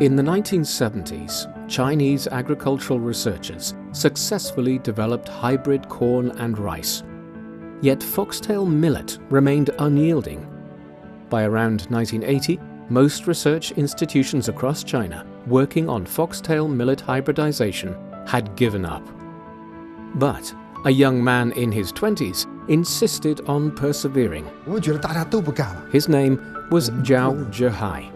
In the 1970s, Chinese agricultural researchers successfully developed hybrid corn and rice. Yet foxtail millet remained unyielding. By around 1980, most research institutions across China working on foxtail millet hybridization had given up. But a young man in his 20s insisted on persevering. His name was Zhao Zhihai.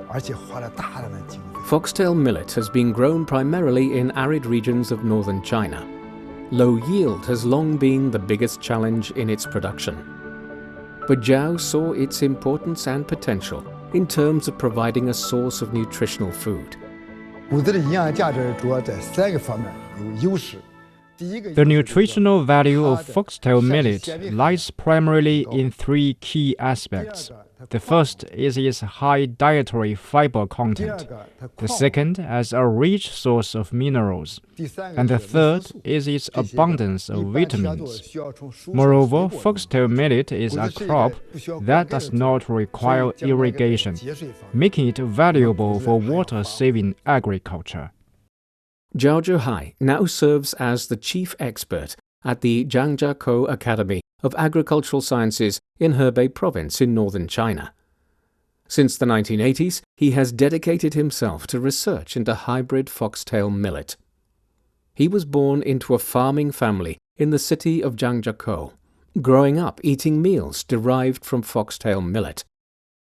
Foxtail millet has been grown primarily in arid regions of northern China. Low yield has long been the biggest challenge in its production. But Zhao saw its importance and potential in terms of providing a source of nutritional food. The nutritional value of foxtail millet lies primarily in three key aspects. The first is its high dietary fiber content, the second as a rich source of minerals, and the third is its abundance of vitamins. Moreover, foxtail millet is a crop that does not require irrigation, making it valuable for water-saving agriculture. Zhao Zhihai now serves as the chief expert at the Zhangzagu Academy of Agricultural Sciences in Hebei Province in northern China. Since the 1980s, he has dedicated himself to research into hybrid foxtail millet. He was born into a farming family in the city of Zhangzagu, growing up eating meals derived from foxtail millet.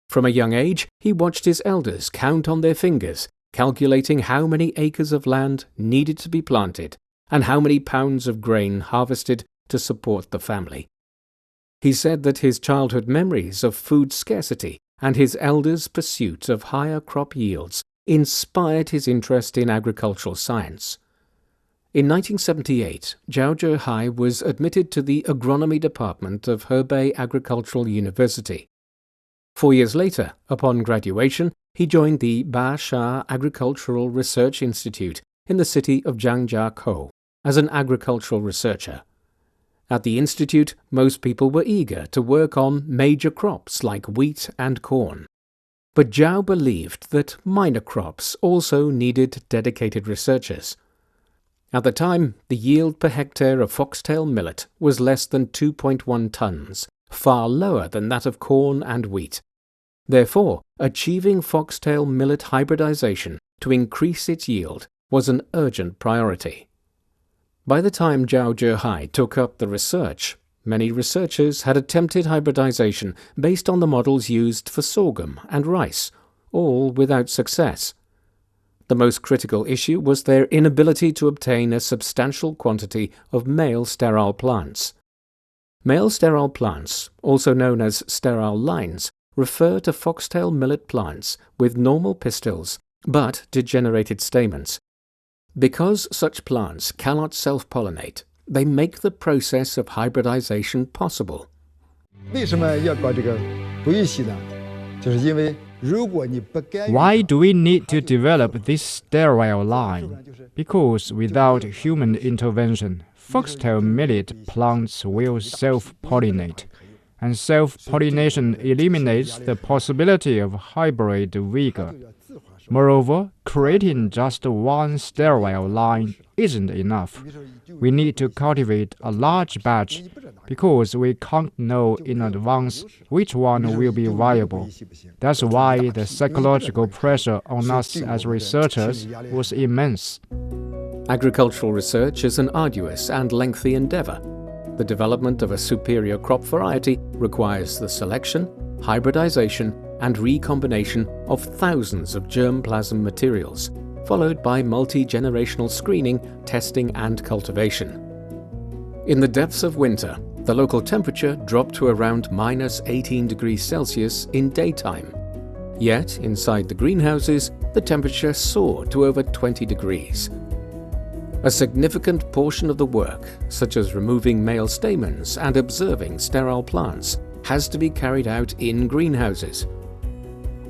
From a young age, he watched his elders count on their fingers, calculating how many acres of land needed to be planted and how many pounds of grain harvested to support the family. He said that his childhood memories of food scarcity and his elders' pursuit of higher crop yields inspired his interest in agricultural science. In 1978, Zhao Zhihai was admitted to the agronomy department of Hebei Agricultural University. 4 years later, upon graduation, he joined the Basha Agricultural Research Institute in the city of Zhangzagu as an agricultural researcher. At the institute, most people were eager to work on major crops like wheat and corn. But Zhao believed that minor crops also needed dedicated researchers. At the time, the yield per hectare of foxtail millet was less than 2.1 tons, far lower than that of corn and wheat. Therefore, achieving foxtail millet hybridization to increase its yield was an urgent priority. By the time Zhao Zhihai took up the research, many researchers had attempted hybridization based on the models used for sorghum and rice, all without success. The most critical issue was their inability to obtain a substantial quantity of male sterile plants. Male sterile plants, also known as sterile lines, refer to foxtail millet plants with normal pistils but degenerated stamens. Because such plants cannot self-pollinate, they make the process of hybridization possible. Why do we need to develop this sterile line? Because without human intervention, foxtail millet plants will self-pollinate, and self-pollination eliminates the possibility of hybrid vigor. Moreover, creating just one sterile line isn't enough. We need to cultivate a large batch because we can't know in advance which one will be viable. That's why the psychological pressure on us as researchers was immense. Agricultural research is an arduous and lengthy endeavor. The development of a superior crop variety requires the selection, hybridization, and recombination of thousands of germplasm materials, followed by multi-generational screening, testing, and cultivation. In the depths of winter, the local temperature dropped to around -18 degrees Celsius in daytime. Yet, inside the greenhouses, the temperature soared to over 20 degrees. A significant portion of the work, such as removing male stamens and observing sterile plants, has to be carried out in greenhouses.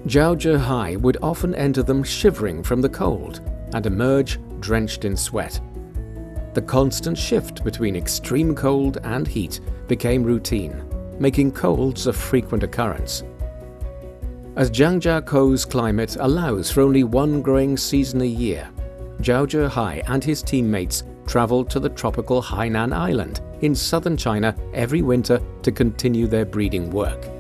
Zhao Zhihai would often enter them shivering from the cold and emerge drenched in sweat. The constant shift between extreme cold and heat became routine, making colds a frequent occurrence. As Zhangzagu's climate allows for only one growing season a year, Zhao Zhihai and his teammates traveled to the tropical Hainan Island in southern China every winter to continue their breeding work.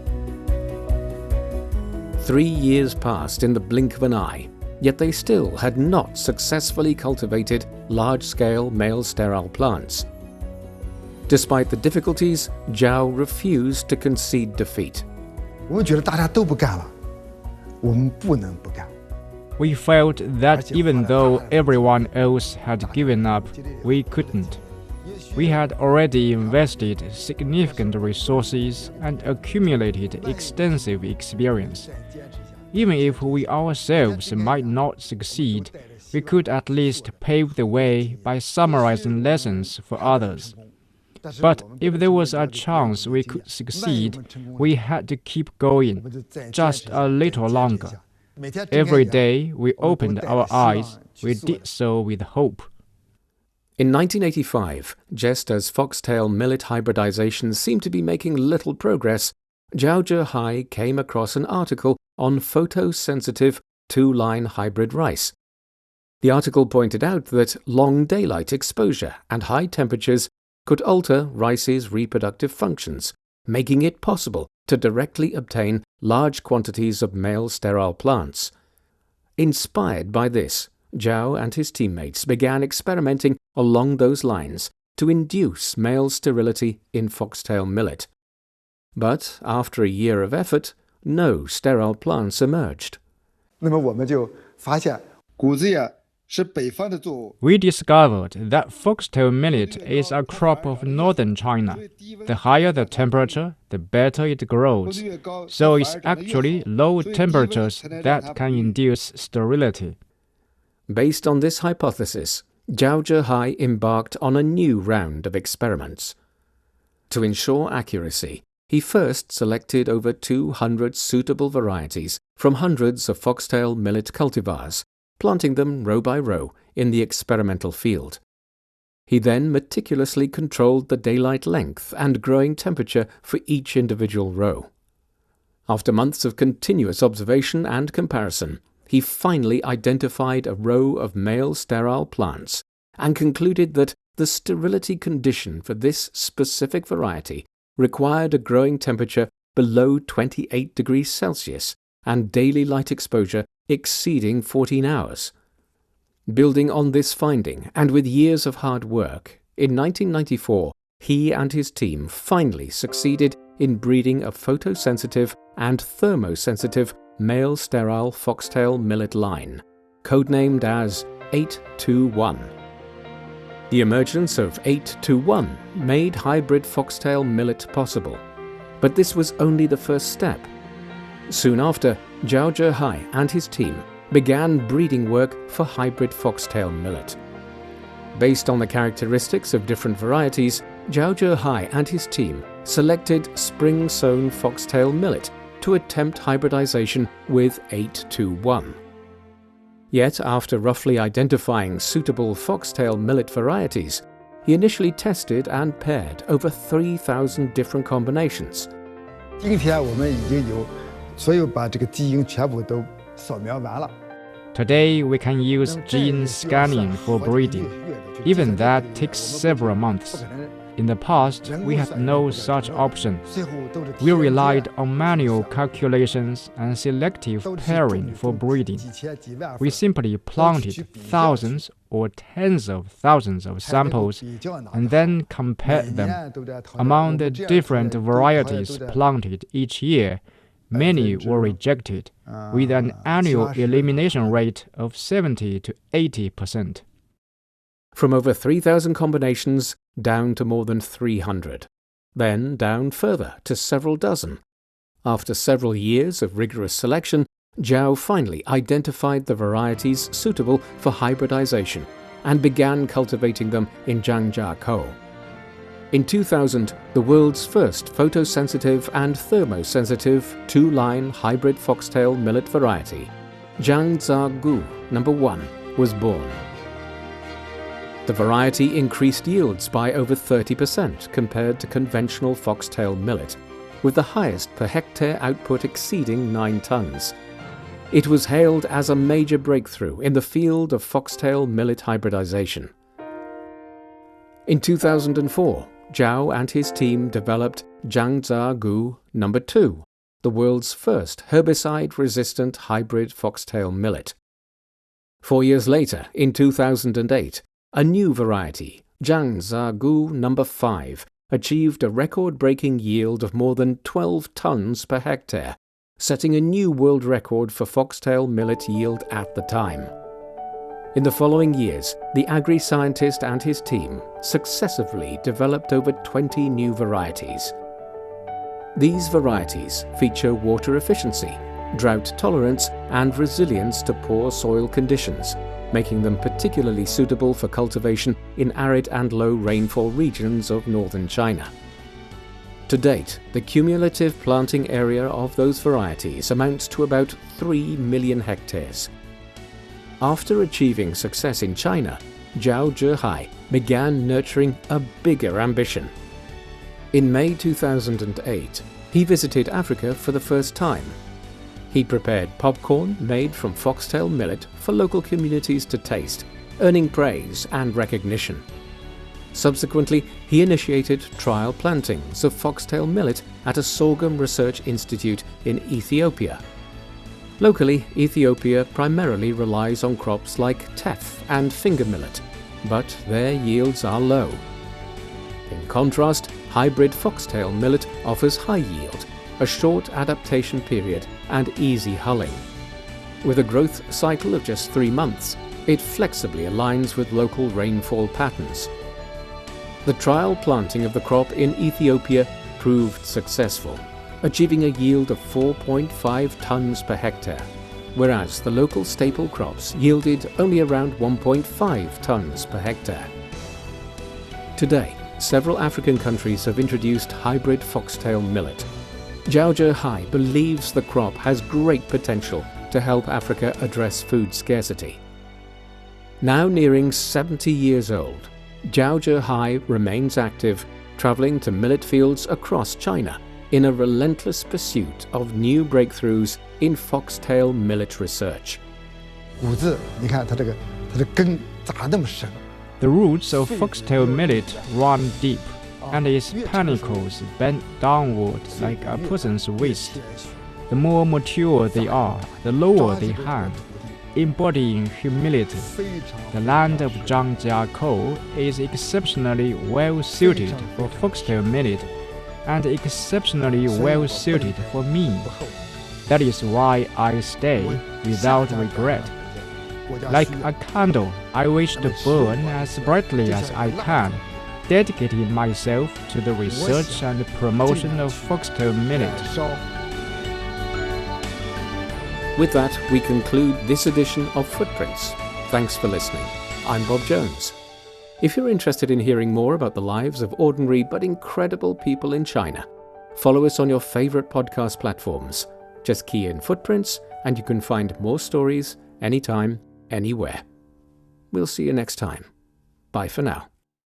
3 years passed in the blink of an eye, yet they still had not successfully cultivated large-scale male sterile plants. Despite the difficulties, Zhao refused to concede defeat. We felt that even though everyone else had given up, we couldn't. We had already invested significant resources and accumulated extensive experience. Even if we ourselves might not succeed, we could at least pave the way by summarizing lessons for others. But if there was a chance we could succeed, we had to keep going, just a little longer. Every day we opened our eyes, we did so with hope. In 1985, just as foxtail millet hybridization seemed to be making little progress, Zhao Zhihai came across an article on photosensitive two-line hybrid rice. The article pointed out that long daylight exposure and high temperatures could alter rice's reproductive functions, making it possible to directly obtain large quantities of male sterile plants. Inspired by this, Zhao and his teammates began experimenting along those lines to induce male sterility in foxtail millet. But after a year of effort, no sterile plants emerged. We discovered that foxtail millet is a crop of northern China. The higher the temperature, the better it grows. So it's actually low temperatures that can induce sterility. Based on this hypothesis, Zhao Zhihai embarked on a new round of experiments. To ensure accuracy, he first selected over 200 suitable varieties from hundreds of foxtail millet cultivars, planting them row by row in the experimental field. He then meticulously controlled the daylight length and growing temperature for each individual row. After months of continuous observation and comparison, he finally identified a row of male sterile plants and concluded that the sterility condition for this specific variety required a growing temperature below 28 degrees Celsius and daily light exposure exceeding 14 hours. Building on this finding, and with years of hard work, in 1994, he and his team finally succeeded in breeding a photosensitive and thermosensitive male sterile foxtail millet line, codenamed as 821. The emergence of 821 made hybrid foxtail millet possible, but this was only the first step. Soon after, Zhao Zhihai and his team began breeding work for hybrid foxtail millet. Based on the characteristics of different varieties, Zhao Zhihai and his team selected spring-sown foxtail millet to attempt hybridization with 821. Yet, after roughly identifying suitable foxtail millet varieties, he initially tested and paired over 3,000 different combinations. Today we can use gene scanning for breeding. Even that takes several months. In the past, we had no such option. We relied on manual calculations and selective pairing for breeding. We simply planted thousands or tens of thousands of samples and then compared them. Among the different varieties planted each year, many were rejected, with an annual elimination rate of 70 to 80%. From over 3,000 combinations down to more than 300, then down further to several dozen. After several years of rigorous selection, Zhao finally identified the varieties suitable for hybridization and began cultivating them in Zhangzagu. In 2000, the world's first photosensitive and thermosensitive two-line hybrid foxtail millet variety, Zhangzagu No. 1, was born. The variety increased yields by over 30% compared to conventional foxtail millet, with the highest per hectare output exceeding 9 tons. It was hailed as a major breakthrough in the field of foxtail millet hybridization. In 2004, Zhao and his team developed Zhangzagu No. 2, the world's first herbicide-resistant hybrid foxtail millet. 4 years later, in 2008, a new variety, Zhangzagu No. 5, achieved a record-breaking yield of more than 12 tons per hectare, setting a new world record for foxtail millet yield at the time. In the following years, the agri-scientist and his team successively developed over 20 new varieties. These varieties feature water efficiency, drought tolerance, and resilience to poor soil conditions, making them particularly suitable for cultivation in arid and low rainfall regions of northern China. To date, the cumulative planting area of those varieties amounts to about 3 million hectares. After achieving success in China, Zhao Zhihai began nurturing a bigger ambition. In May 2008, he visited Africa for the first time. He prepared popcorn made from foxtail millet for local communities to taste, earning praise and recognition. Subsequently, he initiated trial plantings of foxtail millet at a sorghum research institute in Ethiopia. Locally, Ethiopia primarily relies on crops like teff and finger millet, but their yields are low. In contrast, hybrid foxtail millet offers high yield, a short adaptation period, and easy hulling. With a growth cycle of just 3 months, it flexibly aligns with local rainfall patterns. The trial planting of the crop in Ethiopia proved successful, achieving a yield of 4.5 tons per hectare, whereas the local staple crops yielded only around 1.5 tons per hectare. Today, several African countries have introduced hybrid foxtail millet. Zhao Zhihai believes the crop has great potential to help Africa address food scarcity. Now nearing 70 years old, Zhao Zhihai remains active, traveling to millet fields across China in a relentless pursuit of new breakthroughs in foxtail millet research. The roots of foxtail millet run deep, and its panicles bend downward like a person's waist. The more mature they are, the lower they hang, embodying humility. The land of Zhangzagu is exceptionally well suited for foxtail millet and exceptionally well suited for me. That is why I stay without regret. Like a candle, I wish to burn as brightly as I can, dedicating myself to the research and promotion of foxtail millet. With that, we conclude this edition of Footprints. Thanks for listening. I'm Bob Jones. If you're interested in hearing more about the lives of ordinary but incredible people in China, follow us on your favorite podcast platforms. Just key in Footprints and you can find more stories anytime, anywhere. We'll see you next time. Bye for now.